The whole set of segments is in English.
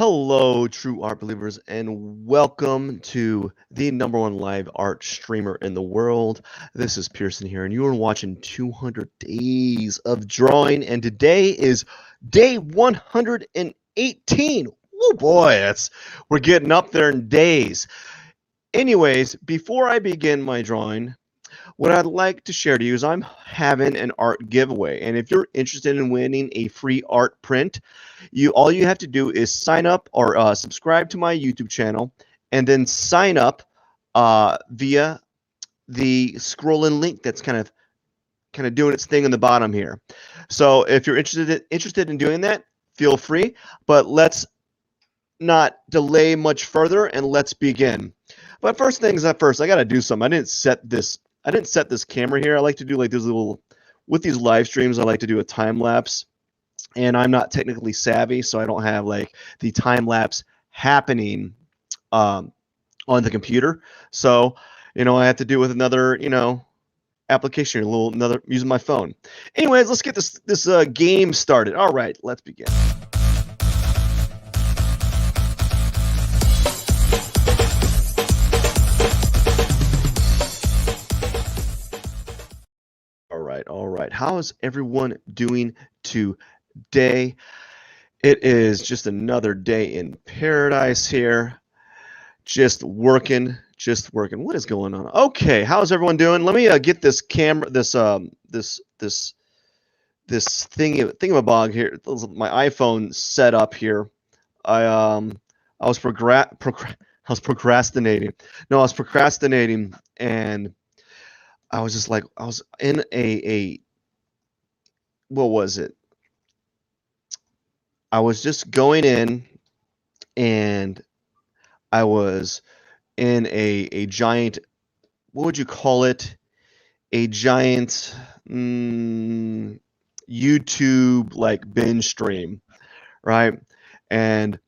Hello, true art believers, and welcome to the #1 live art streamer in the world. This is Pierson here, and you are watching 200 Days of Drawing, and today is day 118. Oh boy, we're getting up there in days. Anyways, before I begin my drawing, what I'd like to share to you is I'm having an art giveaway, and if you're interested in winning a free art print, all you have to do is sign up or subscribe to my YouTube channel, and then sign up via the scrolling link that's kind of doing its thing in the bottom here. So if you're interested in doing that, feel free. But let's not delay much further, and let's begin. But first things first, I got to do something. I didn't set this camera here. I like to do like this little, with these live streams, I like to do a time lapse, and I'm not technically savvy, so I don't have like the time lapse happening on the computer. So, I have to do it with another, application, using my phone. Anyways, let's get this game started. All right, let's begin. All right. How is everyone doing today? It is just another day in paradise here. Just working. What is going on? Okay, how's everyone doing? Let me get this camera, this thingamabog here, my iPhone set up here. I was procrastinating. No, I was procrastinating, and I was just like, I was in what was it? I was just going in, and I was in a giant, what would you call it? A giant YouTube like binge stream, right? And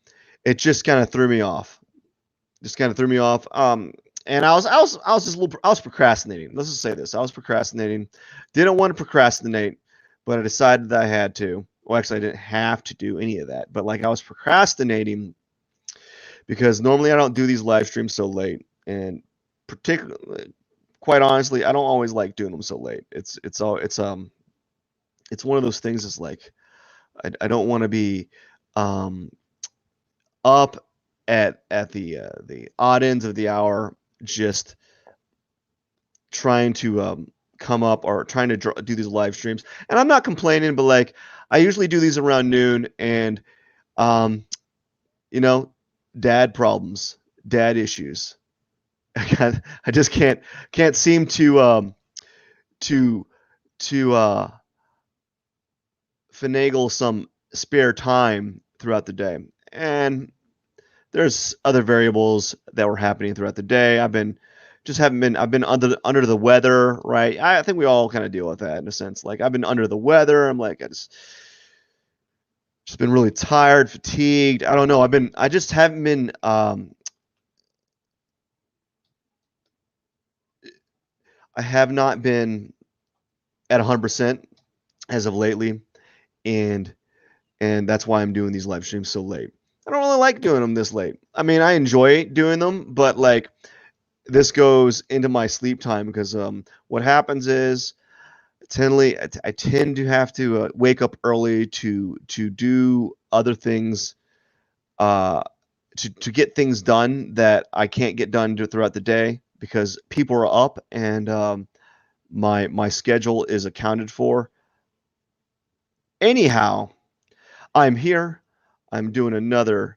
it just kind of threw me off. And I was procrastinating. Let's just say this. I was procrastinating. Didn't want to procrastinate, but I decided that I had to. Well, actually, I didn't have to do any of that. But like I was procrastinating because normally I don't do these live streams so late. And particularly, quite honestly, I don't always like doing them so late. It's one of those things. It's like I don't want to be up at the odd ends of the hour, just trying to come up or trying to do these live streams. And I'm not complaining, but like I usually do these around noon, and dad problems, dad issues. I just can't seem to finagle some spare time throughout the day. And there's other variables that were happening throughout the day. I've been under the weather, right? I think we all kind of deal with that in a sense. Like I've been under the weather. I'm like, I just been really tired, fatigued. I don't know. I just haven't been I have not been at 100% as of lately, and that's why I'm doing these live streams so late. I don't really like doing them this late. I mean, I enjoy doing them, but like this goes into my sleep time because what happens is I tend to have to wake up early to do other things, to get things done that I can't get done throughout the day because people are up, and my schedule is accounted for. Anyhow, I'm here. I'm doing another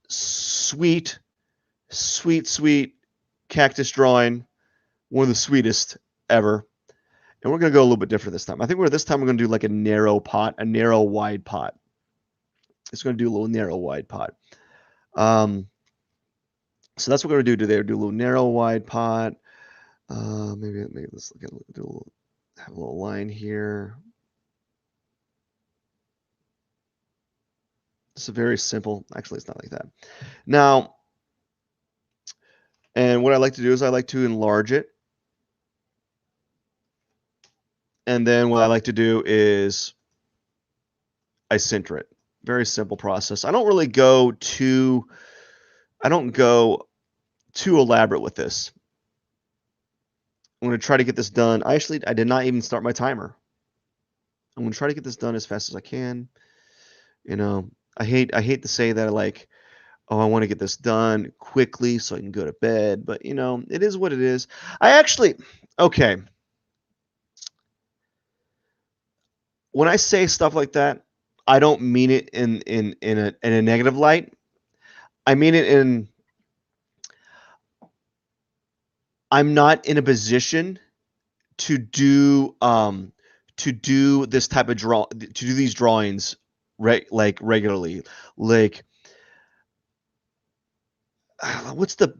sweet cactus drawing, one of the sweetest ever. And we're going to go a little bit different this time. I think this time we're going to do like a narrow wide pot. It's going to do a little narrow wide pot. So that's what we're going to do today. We'll do a little narrow wide pot. Maybe let's have a little line here. It's a very simple. Actually, it's not like that. Now, and what I like to do is I like to enlarge it. And then what I like to do is I center it. Very simple process. I don't really go too elaborate with this. I'm going to try to get this done. I did not even start my timer. I'm going to try to get this done as fast as I can. You know, I hate to say that, like, oh, I want to get this done quickly so I can go to bed, but you know, it is what it is. Okay. When I say stuff like that, I don't mean it in a negative light. I mean it in, I'm not in a position to do this type of to do these drawings like regularly. Like, what's the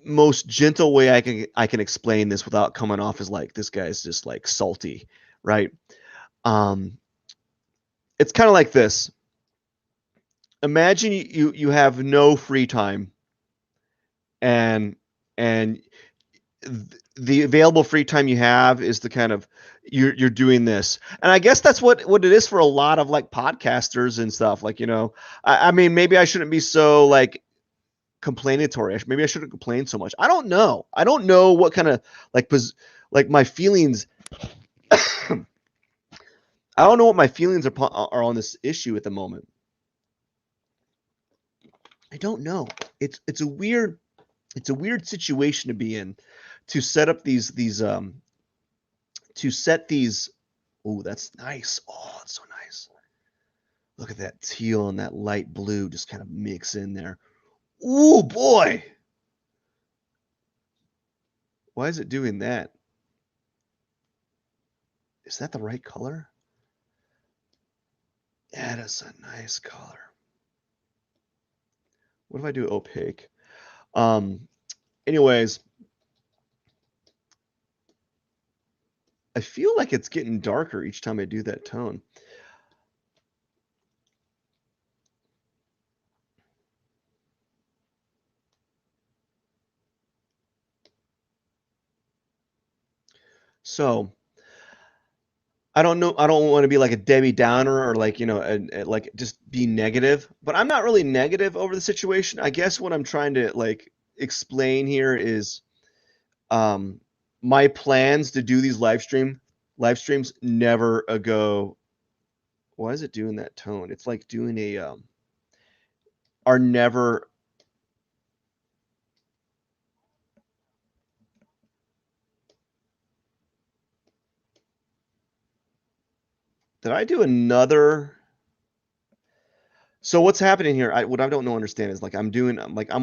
most gentle way I can explain this without coming off as like this guy's just like salty, right? It's kind of like this. Imagine you have no free time, and the available free time you have is the kind of you're doing this. And I guess that's what it is for a lot of like podcasters and stuff. Like, you know, I mean, maybe I shouldn't be so like complainatory. Maybe I shouldn't complain so much. I don't know. I don't know what kind of like my feelings. I don't know what my feelings are on this issue at the moment. I don't know. It's a weird situation to be in, to set up these to set these. Oh, that's nice. Oh, that's so nice. Look at that teal and that light blue just kind of mix in there. Ooh, boy. Why is it doing that? Is that the right color? That is a nice color. What if I do opaque? Anyways, I feel like it's getting darker each time I do that tone. So I don't know. I don't want to be like a Debbie Downer or like, you know, like just be negative, but I'm not really negative over the situation. I guess what I'm trying to like explain here is my plans to do these live streams never ago. Why is it doing that tone? It's like doing a are never. Did I do another? So what's happening here? What I don't know understand is like I'm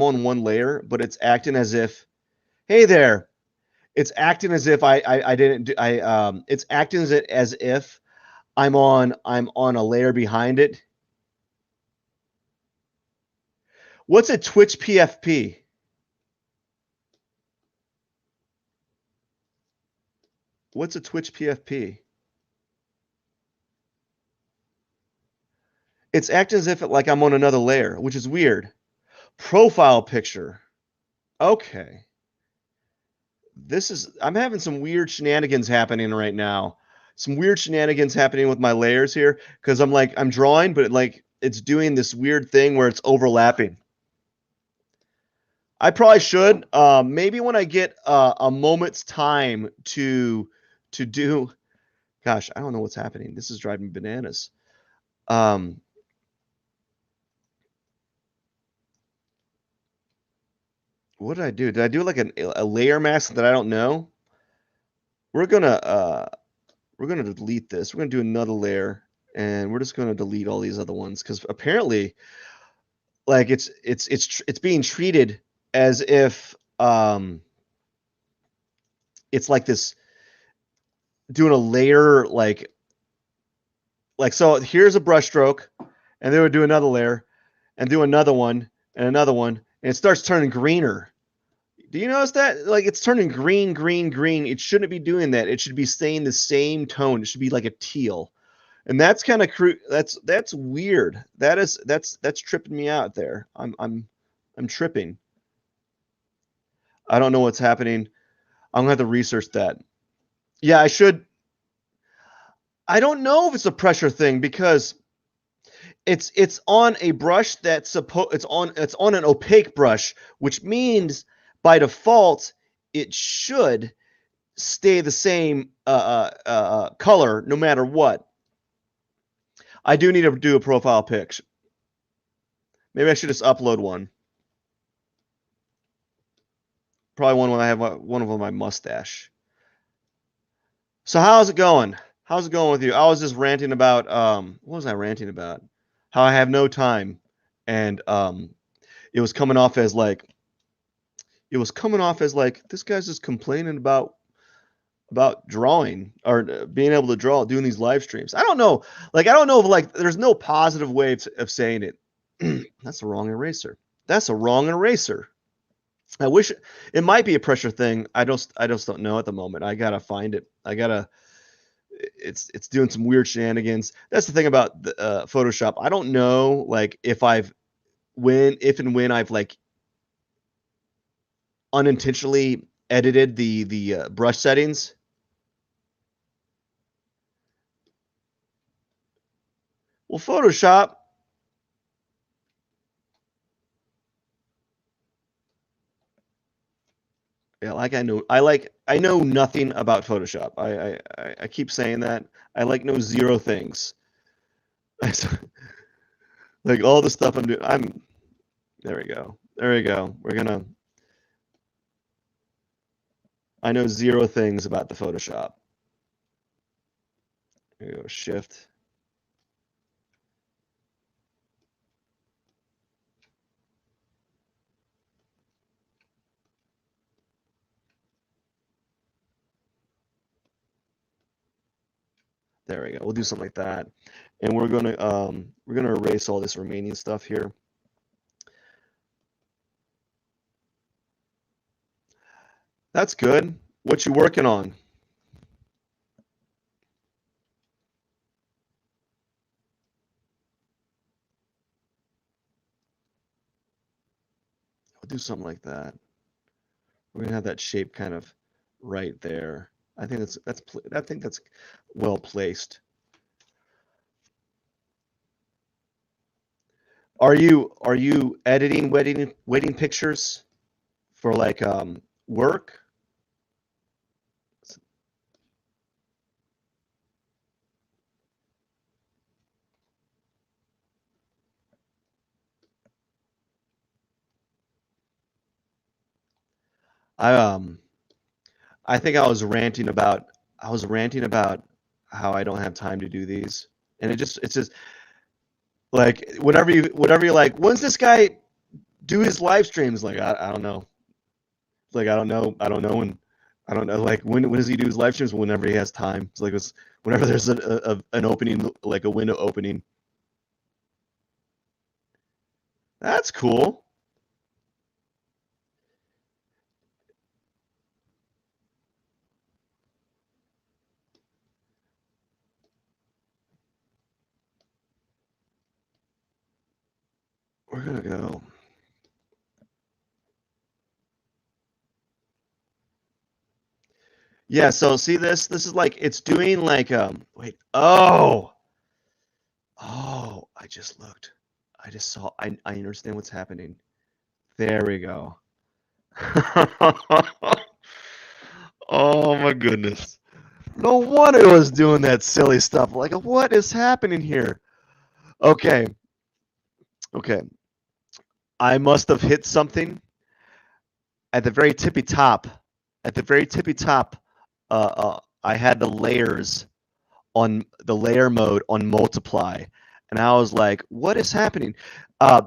on one layer, but it's acting as if, hey there. It's acting as if I didn't do, it's acting as if I'm on a layer behind it. What's a Twitch PFP? What's a Twitch PFP? It's acting as if like I'm on another layer, which is weird. Profile picture. Okay. I'm having some weird shenanigans happening right now. Some weird shenanigans happening with my layers here because I'm drawing, but it's doing this weird thing where it's overlapping. I probably should. Maybe when I get a moment's time to do. Gosh, I don't know what's happening. This is driving me bananas. What did I do? Did I do like a layer mask that I don't know? We're gonna delete this. We're gonna do another layer, and we're just gonna delete all these other ones because apparently, like it's being treated as if it's like this doing a layer like so. Here's a brush stroke, and then we'll do another layer, and do another one, and another one, and it starts turning greener. Do you notice that? Like it's turning green, green, green. It shouldn't be doing that. It should be staying the same tone. It should be like a teal. And that's kind of that's weird. That's tripping me out there. I'm tripping. I don't know what's happening. I'm gonna have to research that. Yeah, I should. I don't know if it's a pressure thing because it's on a brush that's it's on an opaque brush, which means by default it should stay the same color no matter what. I do need to do a profile pic. Maybe I should just upload one. Probably one when I have one of my mustache. So how's it going? How's it going with you? I was just ranting about what was I ranting about? How I have no time, and it was coming off as like this guy's just complaining about drawing or being able to draw doing these live streams. I don't know. Like I don't know if like there's no positive way of saying it. That's the wrong eraser. That's a wrong eraser. I wish it might be a pressure thing. I just don't know at the moment. I gotta find it. It's doing some weird shenanigans. That's the thing about the, Photoshop. I don't know like if and when I've like unintentionally edited the brush settings. Well, Photoshop. Yeah, like I know nothing about Photoshop. I keep saying that. I like know zero things. Like all the stuff I'm doing. There we go. There we go. I know zero things about the Photoshop. There you go. Shift. There we go. We'll do something like that. And we're gonna erase all this remaining stuff here. That's good. What you working on? We'll do something like that. We're gonna have that shape kind of right there. I think that's well placed. Are you editing wedding pictures for like work? I I think I was ranting about how I don't have time to do these, and it's just like whenever you're like, when's this guy do his live streams? Like I don't know, like I don't know, and I don't know like when does he do his live streams? Whenever he has time. It's like whenever there's an opening, like a window opening. That's cool. We're gonna go. Yeah, so see this? This is like it's doing like wait. Oh, I just looked. I just saw I understand what's happening. There we go. Oh my goodness. No wonder it was doing that silly stuff. Like what is happening here? Okay. Okay. I must have hit something at the very tippy top. At the very tippy top, I had the layers on the layer mode on multiply, and I was like, "What is happening?"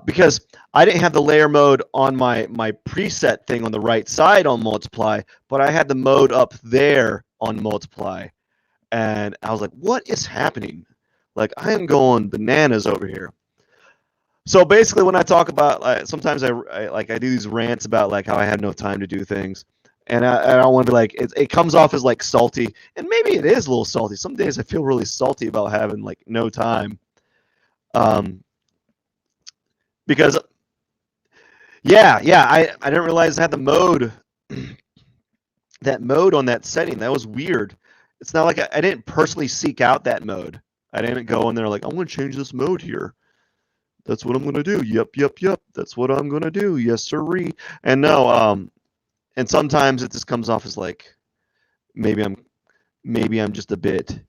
Because I didn't have the layer mode on my preset thing on the right side on multiply, but I had the mode up there on multiply, and I was like, "What is happening?" Like I am going bananas over here. So basically, when I talk about sometimes I do these rants about like how I have no time to do things, and I don't want to be like it comes off as like salty, and maybe it is a little salty. Some days I feel really salty about having like no time, because yeah I didn't realize I had the mode that mode on that setting. That was weird. It's not like I didn't personally seek out that mode. I didn't go in there like I want to change this mode here. That's what I'm gonna do. Yep. That's what I'm gonna do. Yes, sirree. And no, and sometimes it just comes off as like maybe I'm just a bit.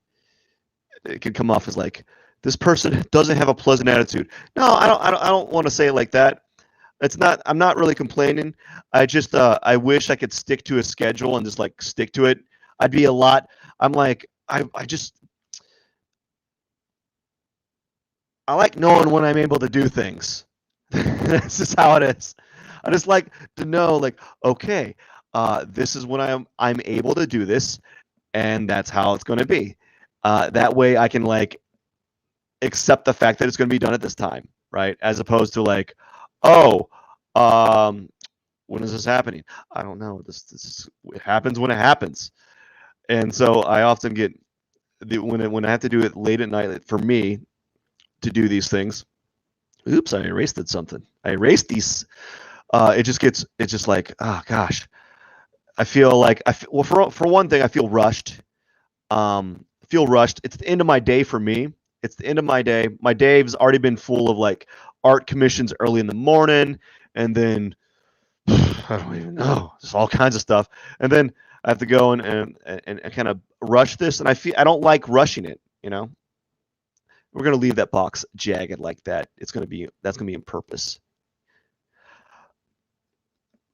It can come off as like this person doesn't have a pleasant attitude. No, I don't want to say it like that. It's not. I'm not really complaining. I just I wish I could stick to a schedule and just like stick to it. I'd be a lot. I'm like I like knowing when I'm able to do things. This is how it is. I just like to know, like, okay, this is when I'm able to do this, and that's how it's going to be. That way, I can like accept the fact that it's going to be done at this time, right? As opposed to like, oh, when is this happening? I don't know. It happens when it happens, and so I often get when I have to do it late at night for me to do these things. Oops, I erased something. I erased these. It's just like, oh gosh, I feel like well, for one thing, I feel rushed. Feel rushed. It's the end of my day for me. It's the end of my day. My day's already been full of like art commissions early in the morning, and then I don't even know. There's all kinds of stuff, and then I have to go and kind of rush this, and I don't like rushing it. You know, we're gonna leave that box jagged like that. That's gonna be in purpose.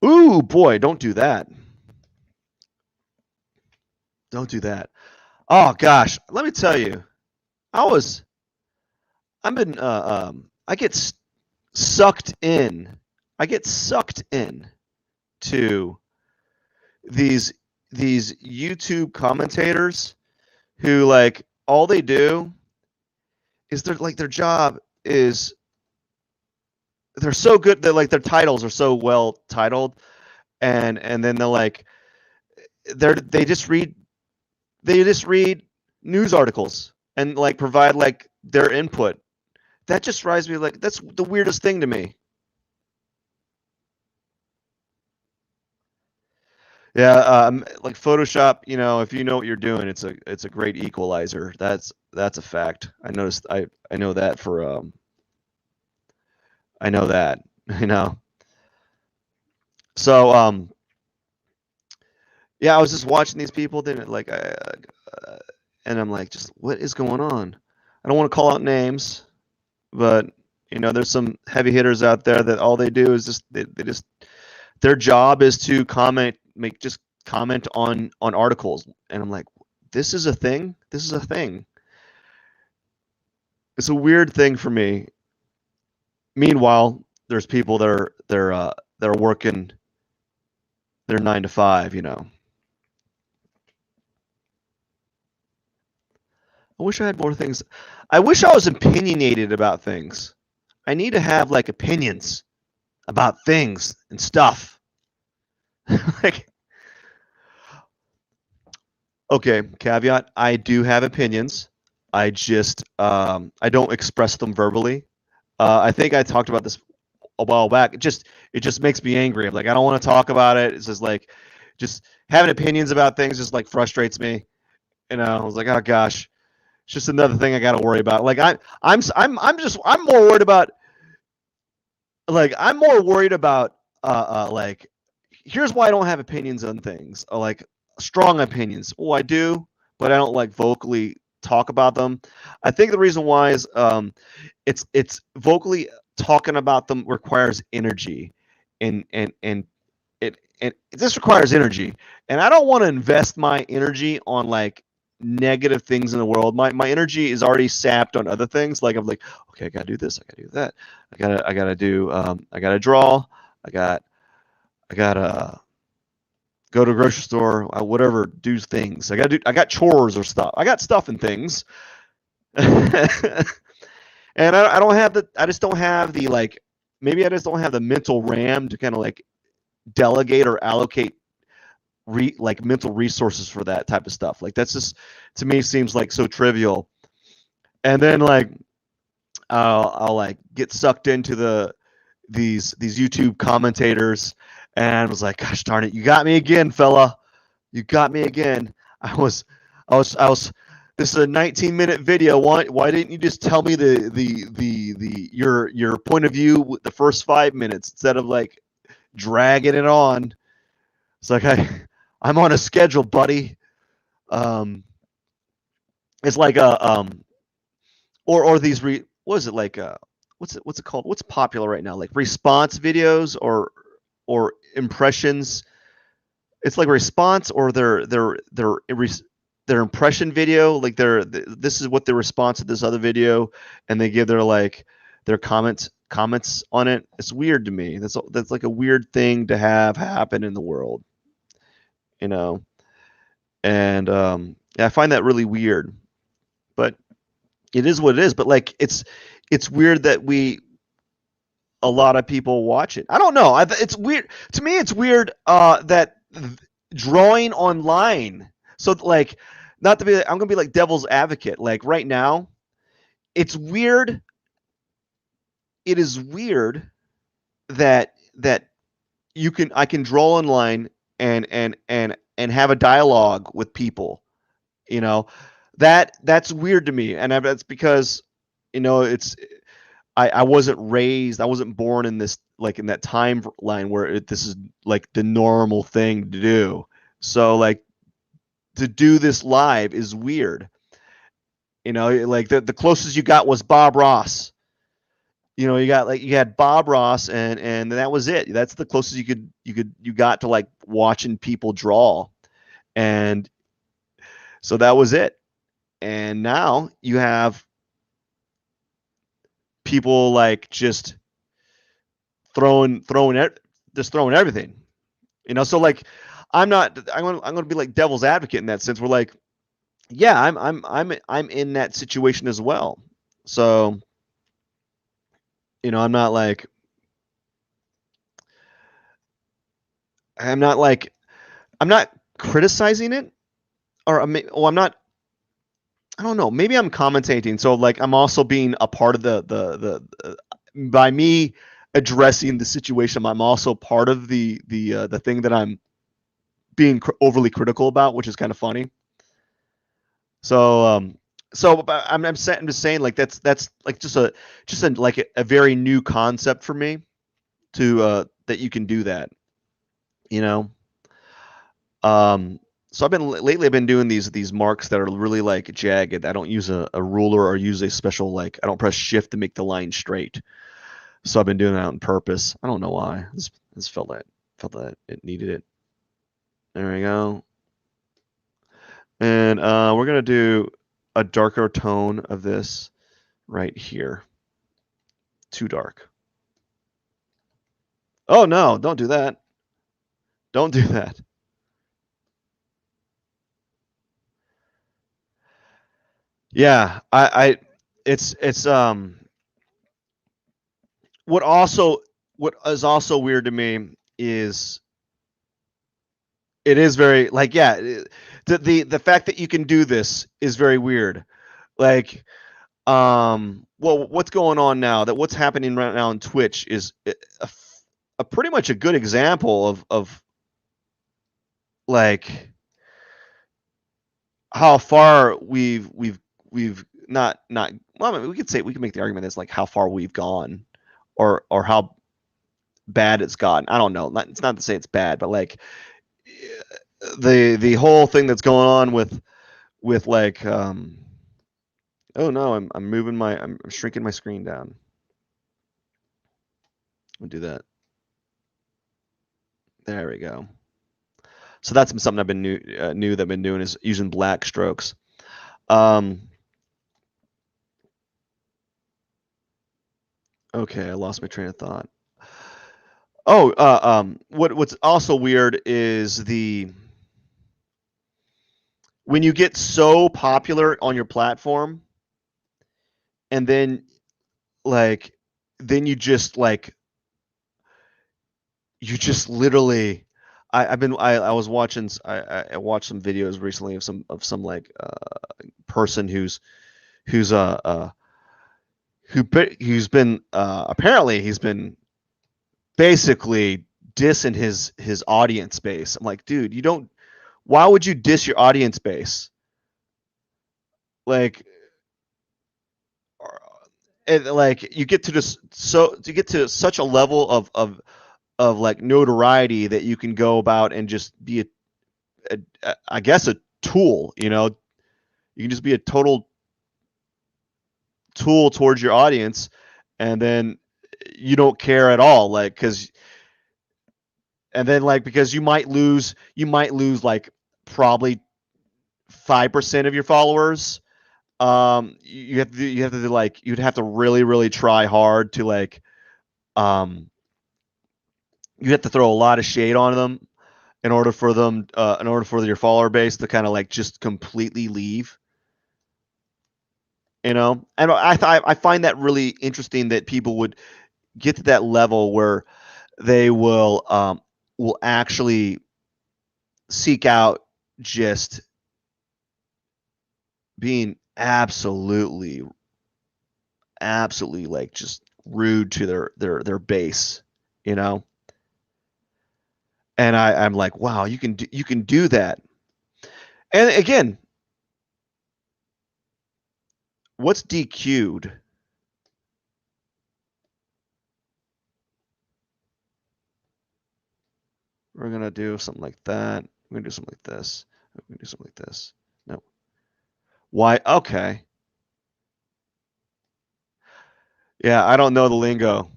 Ooh boy, don't do that. Don't do that. Oh gosh, let me tell you, I've been I get sucked in. I get sucked in to these YouTube commentators who like all they do is their job is they're so good that like their titles are so well titled, and then they're like they just read news articles and like provide like their input. That just drives me like that's the weirdest thing to me. Yeah, like Photoshop, you know, if you know what you're doing, it's a great equalizer. That's a fact. I know that for I know that, you know. So yeah, I was just watching these people then like and I'm like just what is going on? I don't want to call out names, but you know, there's some heavy hitters out there that all they do is just they just their job is to comment on articles, and I'm like, this is a thing. This is a thing. It's a weird thing for me. Meanwhile, there's people that are working their 9 to 5. You know, I wish I had more things. I wish I was opinionated about things. I need to have like opinions about things and stuff. Like, okay, caveat, I do have opinions. I just I don't express them verbally. I think I talked about this a while back. It just makes me angry. I'm like, I don't want to talk about it. It's just like just having opinions about things just like frustrates me. You know, I was like, oh gosh, it's just another thing I got to worry about. Like I'm more worried about like here's why I don't have opinions on things. Like strong opinions. Oh, I do, but I don't like vocally talk about them. I think the reason why is it's vocally talking about them requires energy, and it this requires energy, and I don't want to invest my energy on like negative things in the world. My energy is already sapped on other things. Like I'm like, okay, I gotta do this, I gotta do that, I gotta do I gotta draw, I gotta go to a grocery store, whatever, do things. I got chores or stuff. I got stuff and things. And I don't have I just don't have the like, maybe I just don't have the mental RAM to kind of like delegate or allocate like mental resources for that type of stuff. Like that's just, to me, seems like so trivial. And then like, I'll like get sucked into these YouTube commentators, and was like, gosh darn it, you got me again, fella. You got me again. I was this is a 19-minute video. Why didn't you just tell me your point of view with the first 5 minutes instead of like dragging it on? It's like I'm on a schedule, buddy. It's like or these what is it like what's it called? What's popular right now? Like response videos or impressions. It's like a response or their impression video. Like this is what their response to this other video, and they give their comments on it. It's weird to me. That's like a weird thing to have happen in the world, you know. And yeah, I find that really weird. But it is what it is. But like it's weird that a lot of people watch it. I don't know. It's weird to me. It's weird that drawing online. So like, not to be, I'm gonna be like devil's advocate. Like right now, it's weird. It is weird that I can draw online and have a dialogue with people. You know, that's weird to me, and that's because I wasn't raised, I wasn't born in this, like in that timeline where this is like the normal thing to do. So like to do this live is weird. Like the closest you got was Bob Ross. You had Bob Ross and that was it. That's the closest you got to like watching people draw. And so that was it. And now you have people like just throwing everything. So like I'm going to be like devil's advocate in that sense. We're like, yeah, I'm in that situation as well. So I'm not like I'm not criticizing it, or I'm not. I don't know. Maybe I'm commentating. So like I'm also being a part of the by me addressing the situation. I'm also part of the thing that I'm being overly critical about, which is kind of funny. So I'm just saying like that's like just a like a very new concept for me to that you can do that. So I've been doing these marks that are really like jagged. I don't use a ruler or use a special, like I don't press shift to make the line straight. So I've been doing that on purpose. I don't know why. This felt that it needed it. There we go. And we're gonna do a darker tone of this right here. Too dark. Oh no, don't do that. Don't do that. Yeah, it's what is also weird to me is it is very like, yeah, the fact that you can do this is very weird. Like, well, what's going on now? What's happening right now on Twitch is a pretty much a good example of like how far we've not well, I mean, we could make the argument as like how far we've gone, or how bad it's gotten. I don't know. It's not to say it's bad, but like the whole thing that's going on with like oh no, I'm moving I'm shrinking my screen down. I'll do that. There we go. So that's been something I've been new that I've been doing, is using black strokes. Okay, I lost my train of thought. Oh, what's also weird is when you get so popular on your platform, and then you just literally. I was watching. I watched some videos recently of some like person who's been apparently he's been basically dissing his audience base. I'm like, dude, why would you diss your audience base? like and like you get to this so you get to such a level of like notoriety that you can go about and just be I guess a tool, you know. You can just be a total tool towards your audience, and then you don't care at all, like because and then like because you might lose like probably 5% of your followers. You have to like you'd have to really try hard to like um you have to throw a lot of shade on them in order for your follower base to kind of like just completely leave, you know. And I find that really interesting that people would get to that level where they will actually seek out just being absolutely like just rude to their base, you know. And I'm like, wow, you can do that. And again, what's DQ'd? We're gonna do something like that. We're gonna do something like this. We're gonna do something like this. No. Why? Okay. Yeah, I don't know the lingo.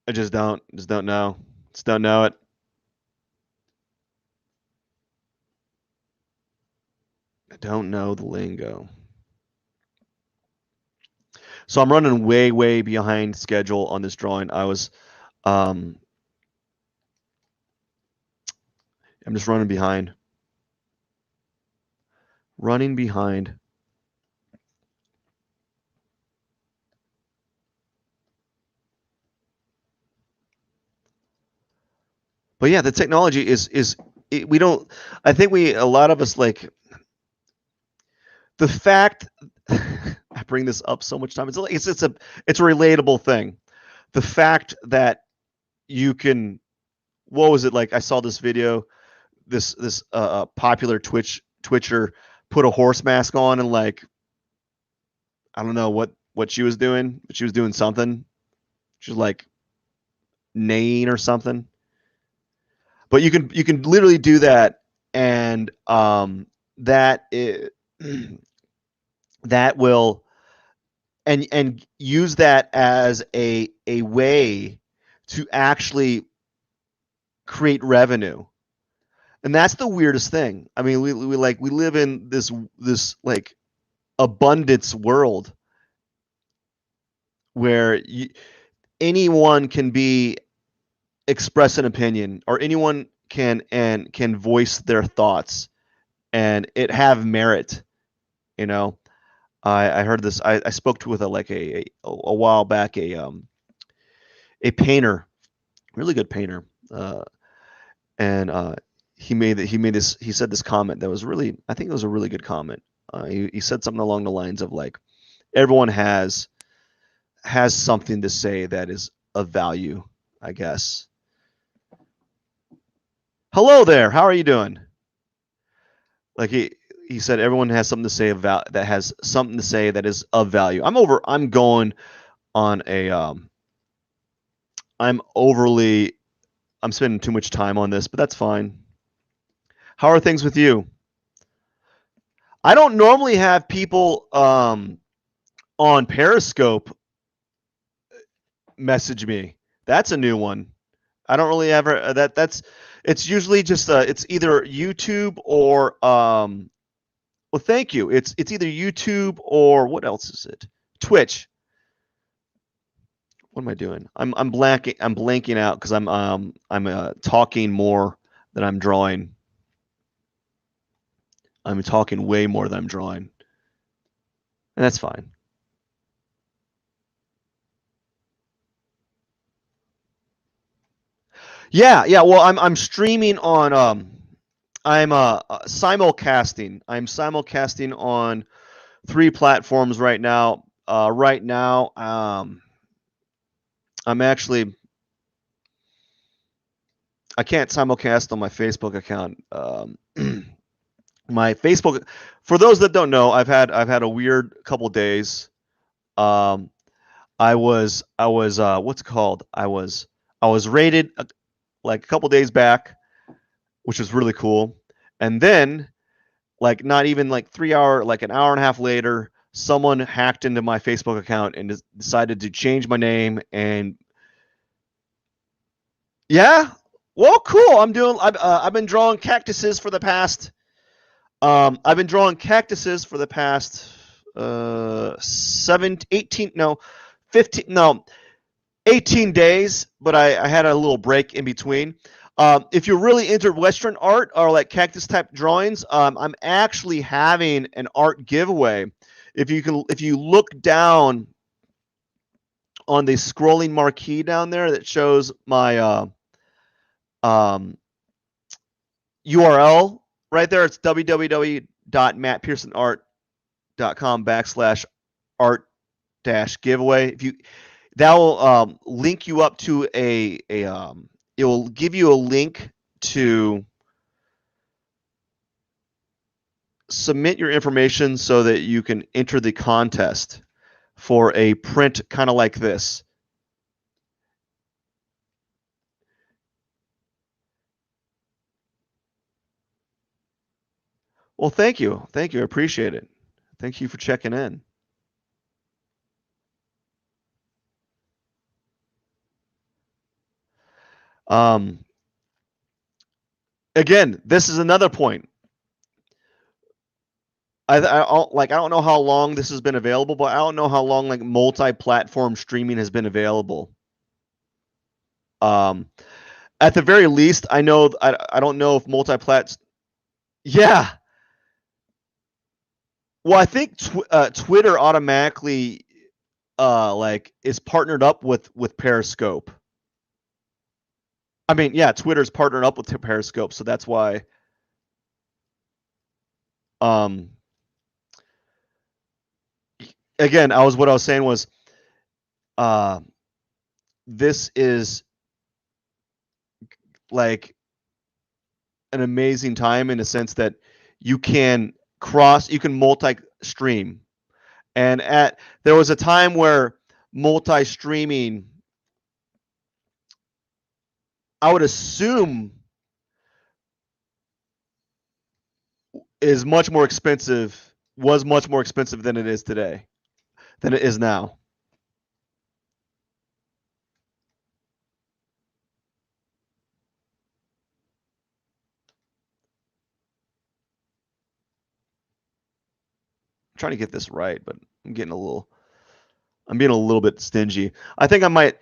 I just don't. Just don't know. Just don't know it. I don't know the lingo. So I'm running way behind schedule on this drawing. Um, I'm just running behind. Running behind. But yeah, the technology we don't. I think a lot of us like the fact. I bring this up so much time. It's a relatable thing. The fact that you can. What was it like? I saw this video. This popular Twitcher put a horse mask on and like I don't know what she was doing, but she was doing something. She was like neighing or something. But you can literally do that, and that is, that will and use that as a way to actually create revenue. And that's the weirdest thing. I mean, we live in this like abundance world where anyone can be express an opinion or anyone can voice their thoughts and it have merit, you know. I heard this. I spoke to with a while back a painter, really good painter, and he said this comment that was really, I think it was a really good comment. He said something along the lines of like everyone has something to say that is of value, I guess. Hello there. How are you doing? Like he said everyone has something to say about that has something to say that is of value. I'm going on a I'm overly I'm spending too much time on this, but that's fine. How are things with you? I don't normally have people on Periscope message me. That's a new one. I don't really ever that's it's usually just it's either YouTube or well thank you. It's either YouTube or what else is it? Twitch. What am I doing? I'm blanking out because I'm talking more than I'm drawing. I'm talking way more than I'm drawing. And that's fine. Yeah. Well, I'm streaming on I'm simulcasting. I'm simulcasting on 3 platforms right now. Right now, I'm actually I can't simulcast on my Facebook account my Facebook. For those that don't know, I've had a weird couple days. Um, I was what's it called? I was rated like a couple days back, which was really cool. And then like not even like 3 hour, like an hour and a half later, someone hacked into my Facebook account and decided to change my name. And yeah, well, cool. I've been drawing cactuses for the past. I've been drawing cactuses for the past 18, no, 15, no, 18 days, but I had a little break in between. If you're really into Western art or like cactus type drawings, I'm actually having an art giveaway. If you look down on the scrolling marquee down there that shows my um, URL right there, it's www.mattpearsonart.com/art dash giveaway. If you that will link you up to it will give you a link to submit your information so that you can enter the contest for a print kind of like this. Well, thank you. Thank you. I appreciate it. Thank you for checking in. Um, Again, this is another point. I don't know how long this has been available, but I don't know how long like multi-platform streaming has been available. Um, at the very least, I don't know if multi-plats. Yeah. Well, I think Twitter automatically like is partnered up with Periscope. I mean, yeah, Twitter's partnered up with Periscope, so that's why. Um, Again, what I was saying was, uh, this is like an amazing time in the sense that you can multi-stream, and there was a time where multi-streaming, I would assume, is much more expensive. Was much more expensive than it is today, than it is now. I'm trying to get this right, but I'm being a little bit stingy. I think I might.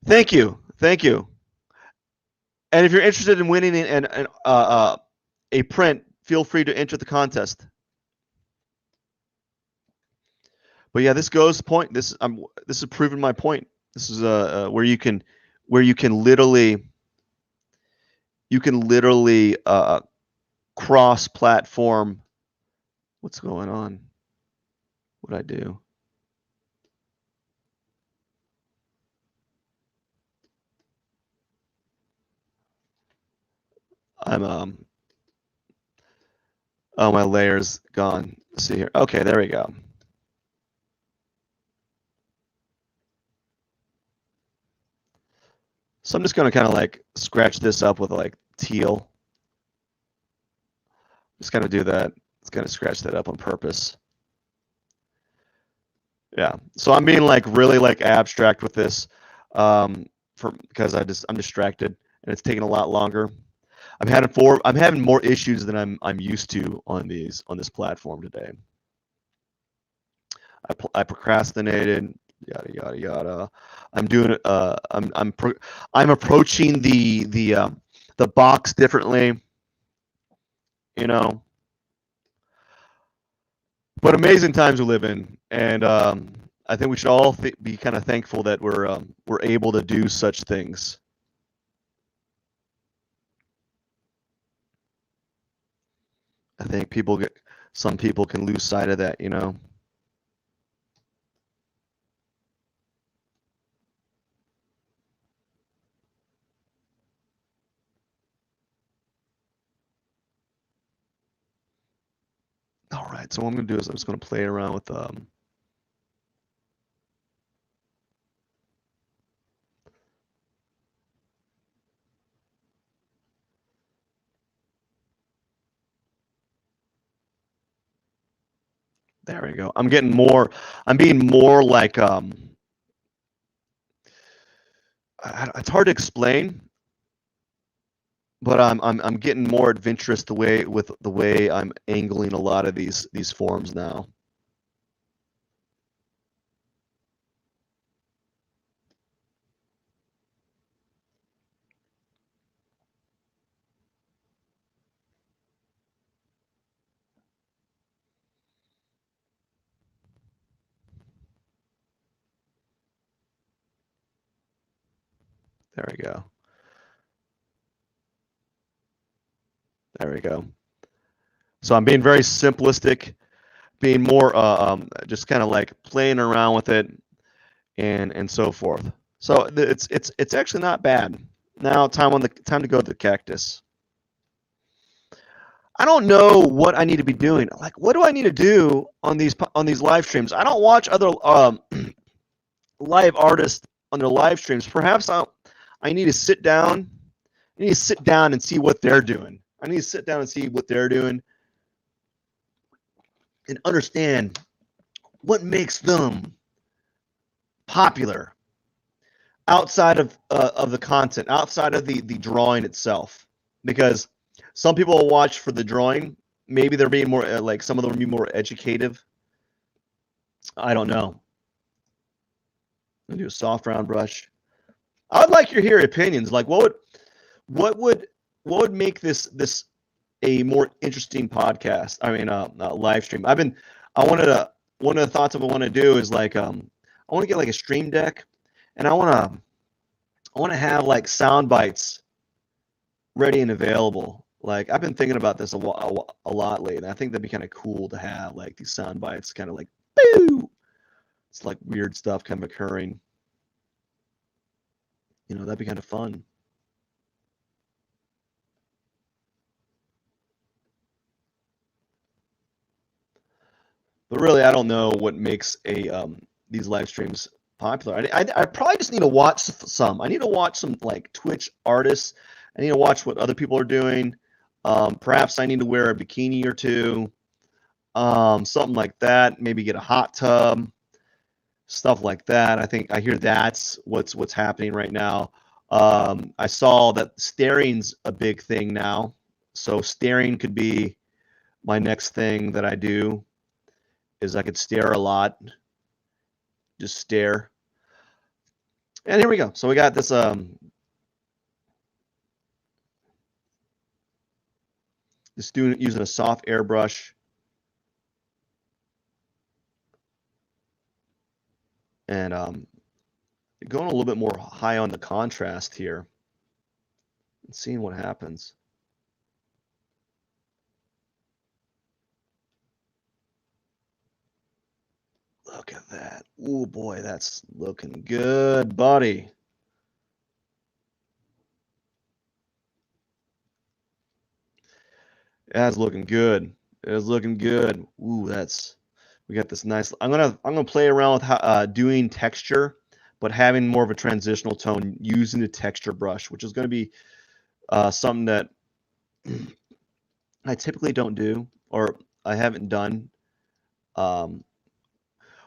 Thank you, thank you. And if you're interested in winning a print, feel free to enter the contest. But yeah, this goes point. This is proving my point. This is where you can literally cross platform. What's going on? What I do? I'm Oh, my layer's gone. Let's see here. Okay, there we go. So I'm just gonna kind of like scratch this up with like teal. Just kind of do that. Just kind of scratch that up on purpose. Yeah. So I'm being like really like abstract with this, because I'm distracted and it's taking a lot longer. I'm having more issues than I'm used to on this platform today. I procrastinated, yada yada yada. I'm doing I'm approaching the box differently, you know. But amazing times we live in, and I think we should all be kind of thankful that we're able to do such things. I think some people can lose sight of that, you know. So what I'm going to do is I'm just going to play around with there we go. I'm being more like it's hard to explain, but I'm getting more adventurous with the way I'm angling a lot of these forms now. There we go. There we go. So I'm being very simplistic, being more just kind of like playing around with it and so forth. So it's actually not bad. Now time to go to the cactus. I don't know what I need to be doing. Like, what do I need to do on these live streams? I don't watch other live artists on their live streams. Perhaps I need to sit down. I need to sit down and see what they're doing. I need to sit down and see what they're doing and understand what makes them popular outside of the content, outside of the drawing itself. Because some people will watch for the drawing. Maybe they're being more like some of them will be more educative. I don't know. I'm gonna do a soft round brush. I would like your opinions. Like, what would make this a more interesting podcast? I mean, live stream. One of the thoughts I want to do is like I want to get like a stream deck, and I want to have like sound bites ready and available. Like I've been thinking about this a lot lately. I think that'd be kind of cool to have like these sound bites, kind of like boo. It's like weird stuff kind of occurring. You know, that'd be kind of fun. But really, I don't know what makes these live streams popular. I probably just need to watch some. I need to watch some like Twitch artists. I need to watch what other people are doing. Perhaps I need to wear a bikini or two, something like that. Maybe get a hot tub, stuff like that. I hear that's what's happening right now. I saw that staring's a big thing now, so staring could be my next thing that I do. Is I could stare a lot, just stare. And here we go. So we got this student using a soft airbrush. And going a little bit more high on the contrast here and seeing what happens. Look at that. Oh boy, that's looking good, buddy. That's looking good. It's looking good. Ooh, we got this nice. I'm gonna play around with doing texture, but having more of a transitional tone using the texture brush, which is going to be something that I typically don't do, or I haven't done.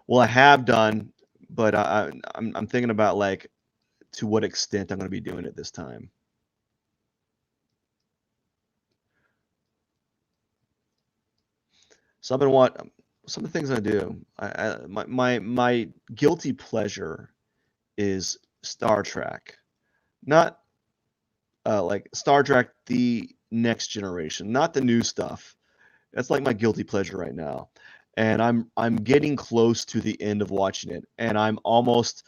Well, I have done, but I'm thinking about like to what extent I'm going to be doing it this time. So I've been some of the things I do. My guilty pleasure is Star Trek, not like Star Trek the Next Generation, not the new stuff. That's like my guilty pleasure right now, and I'm getting close to the end of watching it, and I'm almost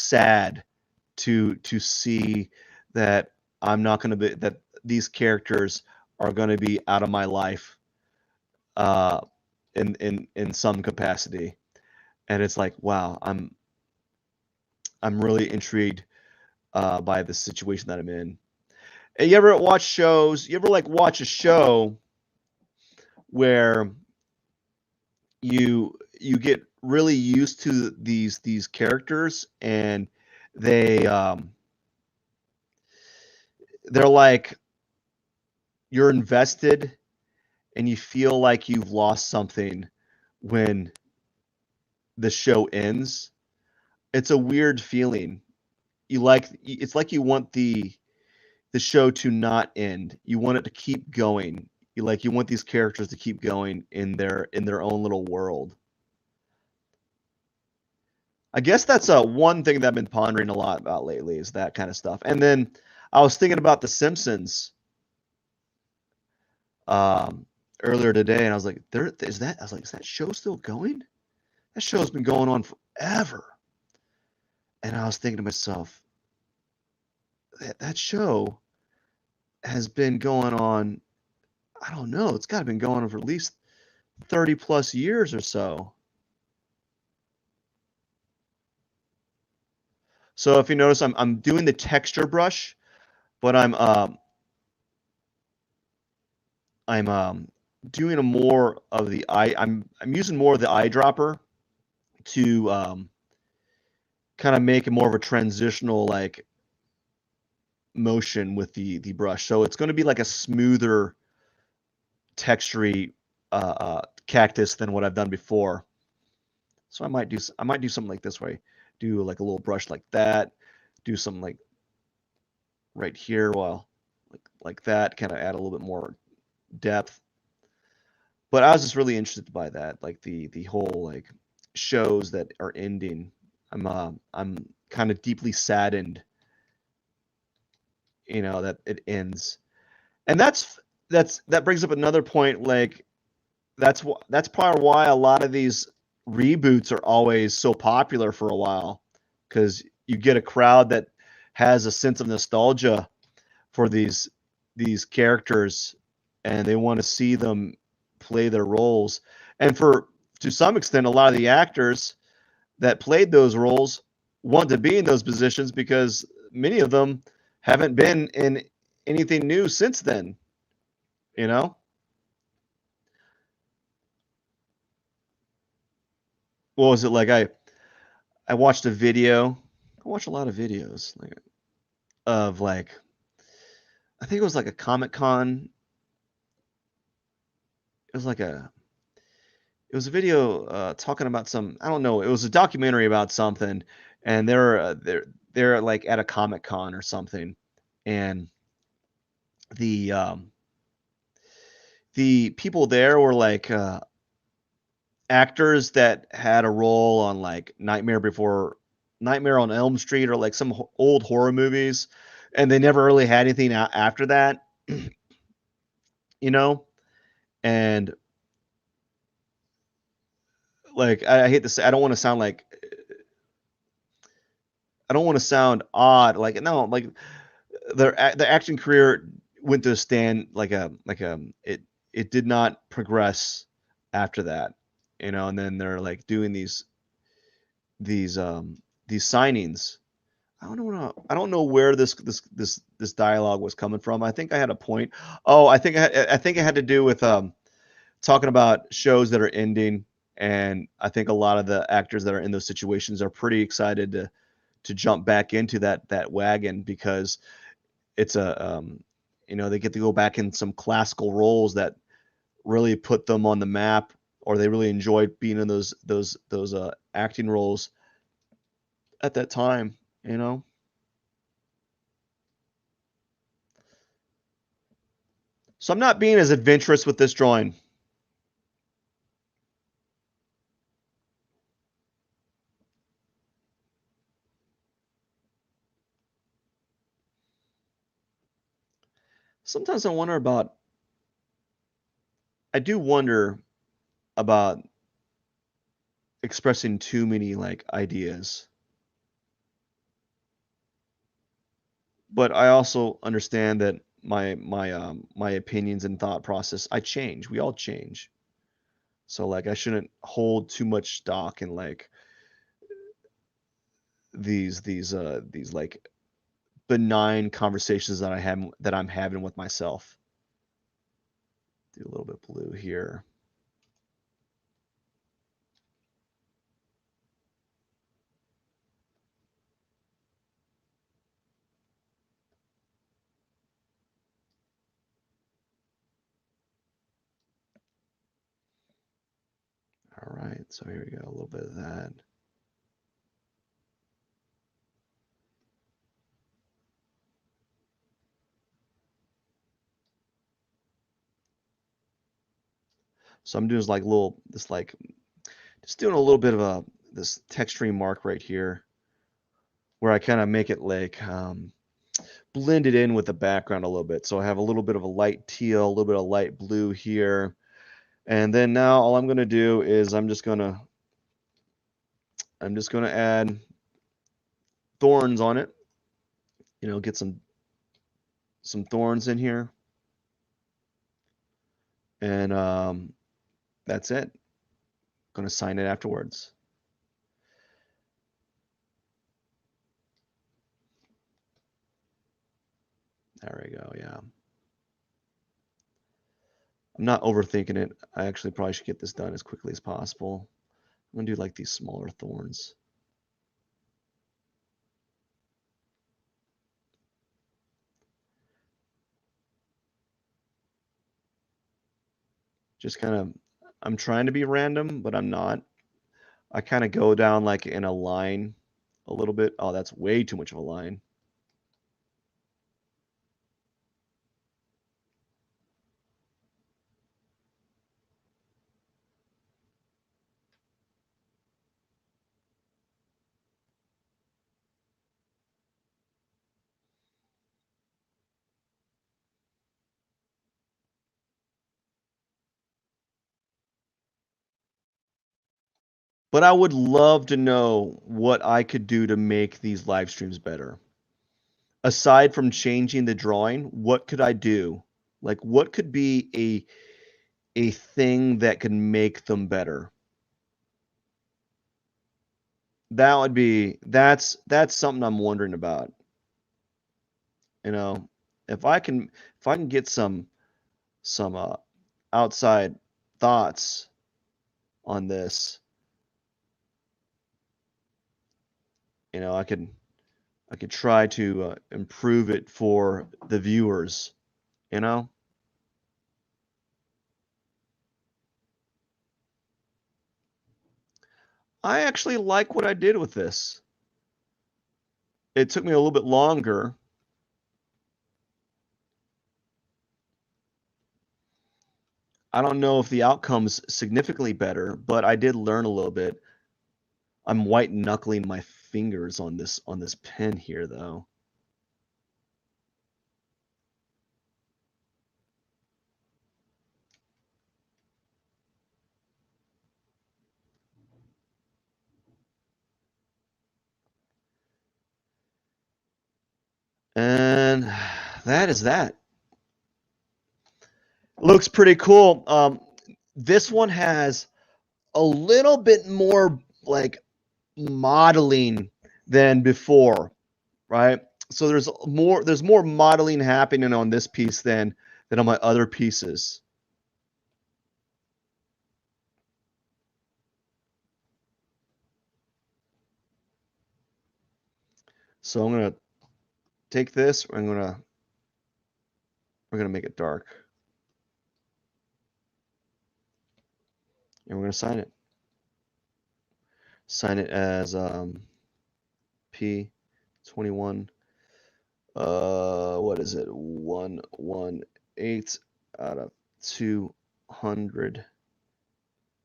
sad to see that I'm not going to be that these characters are going to be out of my life uh, in some capacity, and it's like wow, I'm really intrigued by the situation that I'm in. And you ever watch shows? You ever like watch a show where you get really used to these characters, and they they're like you're invested, and you feel like you've lost something when the show ends. It's a weird feeling. It's like you want the show to not end. You want it to keep going. You want these characters to keep going in their own little world. I guess that's one thing that I've been pondering a lot about lately is that kind of stuff. And then I was thinking about The Simpsons um, earlier today, and I was like, is that show still going? That show's been going on forever. And I was thinking to myself, that show has been going on, I don't know, it's got to been going on for at least 30 plus years or so. So if you notice, I'm doing the texture brush, but I'm doing a more of the eye. I'm using more of the eyedropper to kind of make it more of a transitional like motion with the brush. So it's going to be like a smoother textury cactus than what I've done before. So I might do something like this way. Do like a little brush like that. Do something like right here while like that. Kind of add a little bit more depth. But I was just really interested by that, like the whole like shows that are ending. I'm kind of deeply saddened, that it ends. And that brings up another point. Like that's probably why a lot of these reboots are always so popular for a while, because you get a crowd that has a sense of nostalgia for these characters, and they want to see them play their roles. And for to some extent, a lot of the actors that played those roles want to be in those positions because many of them haven't been in anything new since then, you know? What was it like? I watched a video. I watch a lot of videos like of like I think it was like a Comic Con. It was like a it was a video talking about some, I don't know, it was a documentary about something, and they're like at a Comic Con or something, and the the people there were like actors that had a role on like Nightmare on Elm Street or like some old horror movies, and they never really had anything after that, you know. And like I hate to say, I don't want to sound odd. Like no, like their acting career went to a stand it did not progress after that, and then they're like doing these these signings. I don't know where this dialogue was coming from. I think I had a point. Oh, I think it had to do with talking about shows that are ending, and I think a lot of the actors that are in those situations are pretty excited to jump back into that wagon, because it's a they get to go back in some classical roles that really put them on the map, or they really enjoyed being in those acting roles at that time. So I'm not being as adventurous with this drawing. Sometimes I do wonder about expressing too many like ideas, but I also understand that my opinions and thought process, I change. We all change. So like I shouldn't hold too much stock in like these like benign conversations that I'm having with myself. Do a little bit blue here. So here we go, a little bit of that. So I'm doing like just doing a little bit of this texturing mark right here, where I kind of make it like blend it in with the background a little bit. So I have a little bit of a light teal, a little bit of light blue here. And then now all I'm going to do is I'm just going to add thorns on it. You know, get some thorns in here. And that's it. Going to sign it afterwards. There we go, yeah. I'm not overthinking it. I actually probably should get this done as quickly as possible. I'm going to do like these smaller thorns. Just kind of, I'm trying to be random, but I'm not. I kind of go down like in a line a little bit. Oh, that's way too much of a line. But I would love to know what I could do to make these live streams better. Aside from changing the drawing, what could I do? Like what could be a thing that could make them better? That would be that's something I'm wondering about. You know, if I can get some outside thoughts on this, you know, I could try to improve it for the viewers, you know? I actually like what I did with this. It took me a little bit longer. I don't know if the outcome's significantly better, but I did learn a little bit. I'm white knuckling my fingers on this pen here though. And that is that. Looks pretty cool. This one has a little bit more like modeling than before, right? So there's more modeling happening on this piece than on my other pieces. So I'm gonna take this. We're gonna make it dark, and we're gonna sign it. Sign it as P21. What is it? 118 out of 200,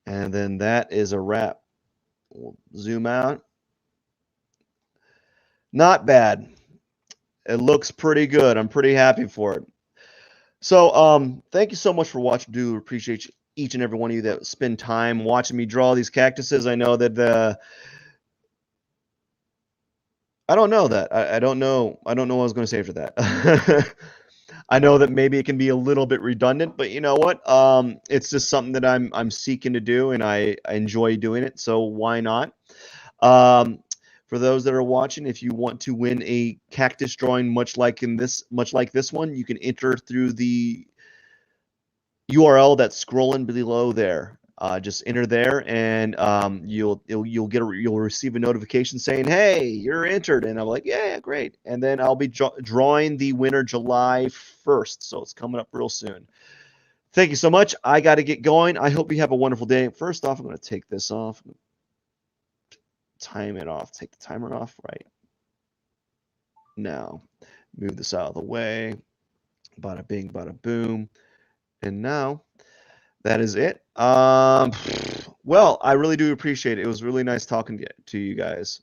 and then that is a wrap. We'll zoom out. Not bad. It looks pretty good. I'm pretty happy for it. So, thank you so much for watching. Do appreciate each and every one of you that spend time watching me draw these cactuses. I know that I don't know that. I don't know. I don't know what I was going to say after that. I know that maybe it can be a little bit redundant, but you know what? It's just something that I'm seeking to do, and I enjoy doing it. So why not? For those that are watching, if you want to win a cactus drawing much like this one, you can enter through the URL that's scrolling below there. Just enter there, and you'll receive a notification saying, "Hey, you're entered," and I'm like, "Yeah, great." And then I'll be drawing the winner July 1st, so it's coming up real soon. Thank you so much. I got to get going. I hope you have a wonderful day. First off, I'm going to take this off. Time it off. Take the timer off right now. Move this out of the way. Bada bing, bada boom. And now that is it. Well, I really do appreciate it. It was really nice talking to you guys.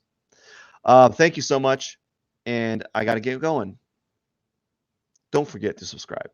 Thank you so much. And I got to get going. Don't forget to subscribe.